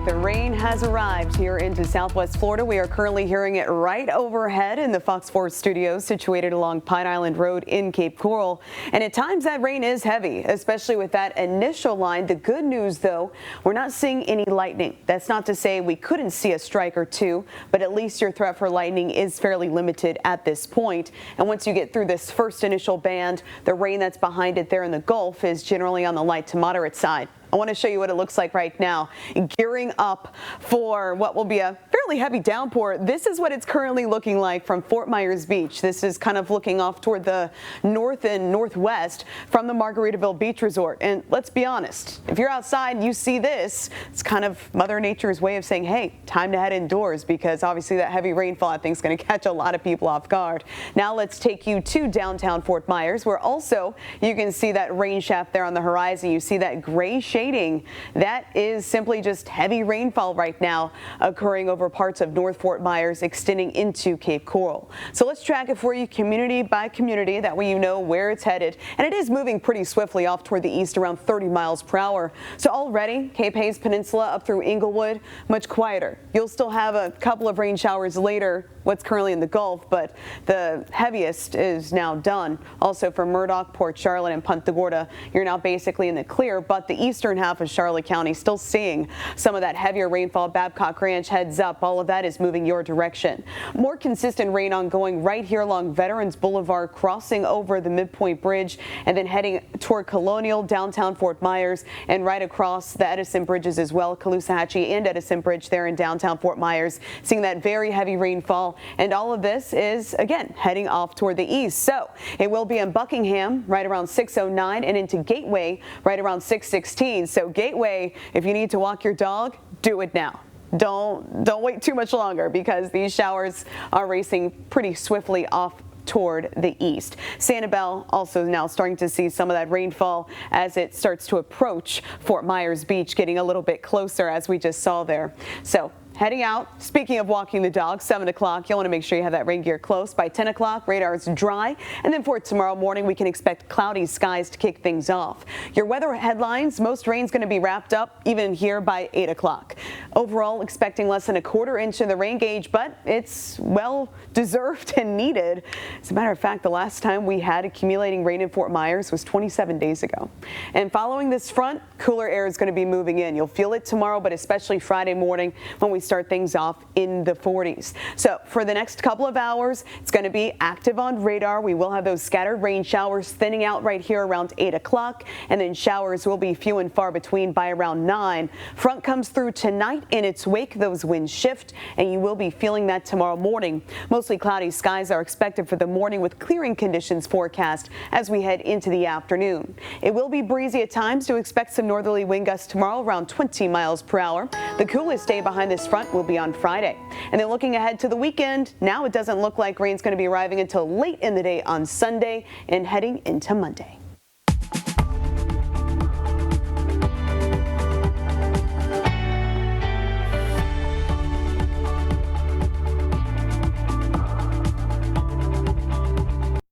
The rain has arrived here into Southwest Florida. We are currently hearing it right overhead in the Fox 4 studios situated along Pine Island Road in Cape Coral. And at times that rain is heavy, especially with that initial line. The good news, though, we're not seeing any lightning. That's not to say we couldn't see a strike or two, but at least your threat for lightning is fairly limited at this point. And once you get through this first initial band, the rain that's behind it there in the Gulf is generally on the light to moderate side. I want to show you what it looks like right now, gearing up for what will be a fairly heavy downpour. This is what it's currently looking like from Fort Myers Beach. This is kind of looking off toward the north and northwest from the Margaritaville Beach Resort. And let's be honest, if you're outside and you see this, it's kind of Mother Nature's way of saying, hey, time to head indoors, because obviously that heavy rainfall, I think, is going to catch a lot of people off guard. Now let's take you to downtown Fort Myers, where also you can see that rain shaft there on the horizon. You see that gray shading. That is simply just heavy rainfall right now occurring over parts of North Fort Myers, extending into Cape Coral. So let's track it for you community by community. That way you know where it's headed. And it is moving pretty swiftly off toward the east around 30 miles per hour. So already Cape Hayes Peninsula up through Inglewood, much quieter. You'll still have a couple of rain showers later, what's currently in the Gulf, but the heaviest is now done. Also for Murdoch, Port Charlotte, and Punta Gorda, you're now basically in the clear, but the eastern half of Charlotte County still seeing some of that heavier rainfall. Babcock Ranch, heads up, all of that is moving your direction. More consistent rain ongoing right here along Veterans Boulevard, crossing over the Midpoint Bridge and then heading toward Colonial, downtown Fort Myers, and right across the Edison Bridges as well, Caloosahatchee and Edison Bridge there in downtown Fort Myers, seeing that very heavy rainfall. And all of this is, again, heading off toward the east. So it will be in Buckingham right around 6:09 and into Gateway right around 6:16. So Gateway, if you need to walk your dog, do it now. Don't wait too much longer, because these showers are racing pretty swiftly off toward the east. Sanibel also now starting to see some of that rainfall as it starts to approach Fort Myers Beach, getting a little bit closer as we just saw there. So heading out, speaking of walking the dog, 7 o'clock, you'll want to make sure you have that rain gear close. By 10 o'clock, radar is dry. And then for tomorrow morning, we can expect cloudy skies to kick things off. Your weather headlines, most rain's going to be wrapped up even here by 8 o'clock. Overall, expecting less than a quarter inch in the rain gauge, but it's well deserved and needed. As a matter of fact, the last time we had accumulating rain in Fort Myers was 27 days ago. And following this front, cooler air is going to be moving in. You'll feel it tomorrow, but especially Friday morning when we start things off in the 40s. So for the next couple of hours, it's going to be active on radar. We will have those scattered rain showers thinning out right here around 8 o'clock, and then showers will be few and far between by around 9. Front comes through tonight. In its wake, those winds shift, and you will be feeling that tomorrow morning. Mostly cloudy skies are expected for the morning, with clearing conditions forecast as we head into the afternoon. It will be breezy at times. To expect some northerly wind gusts tomorrow around 20 miles per hour. The coolest day behind this front will be on Friday. And then looking ahead to the weekend, now it doesn't look like rain's going to be arriving until late in the day on Sunday and heading into Monday.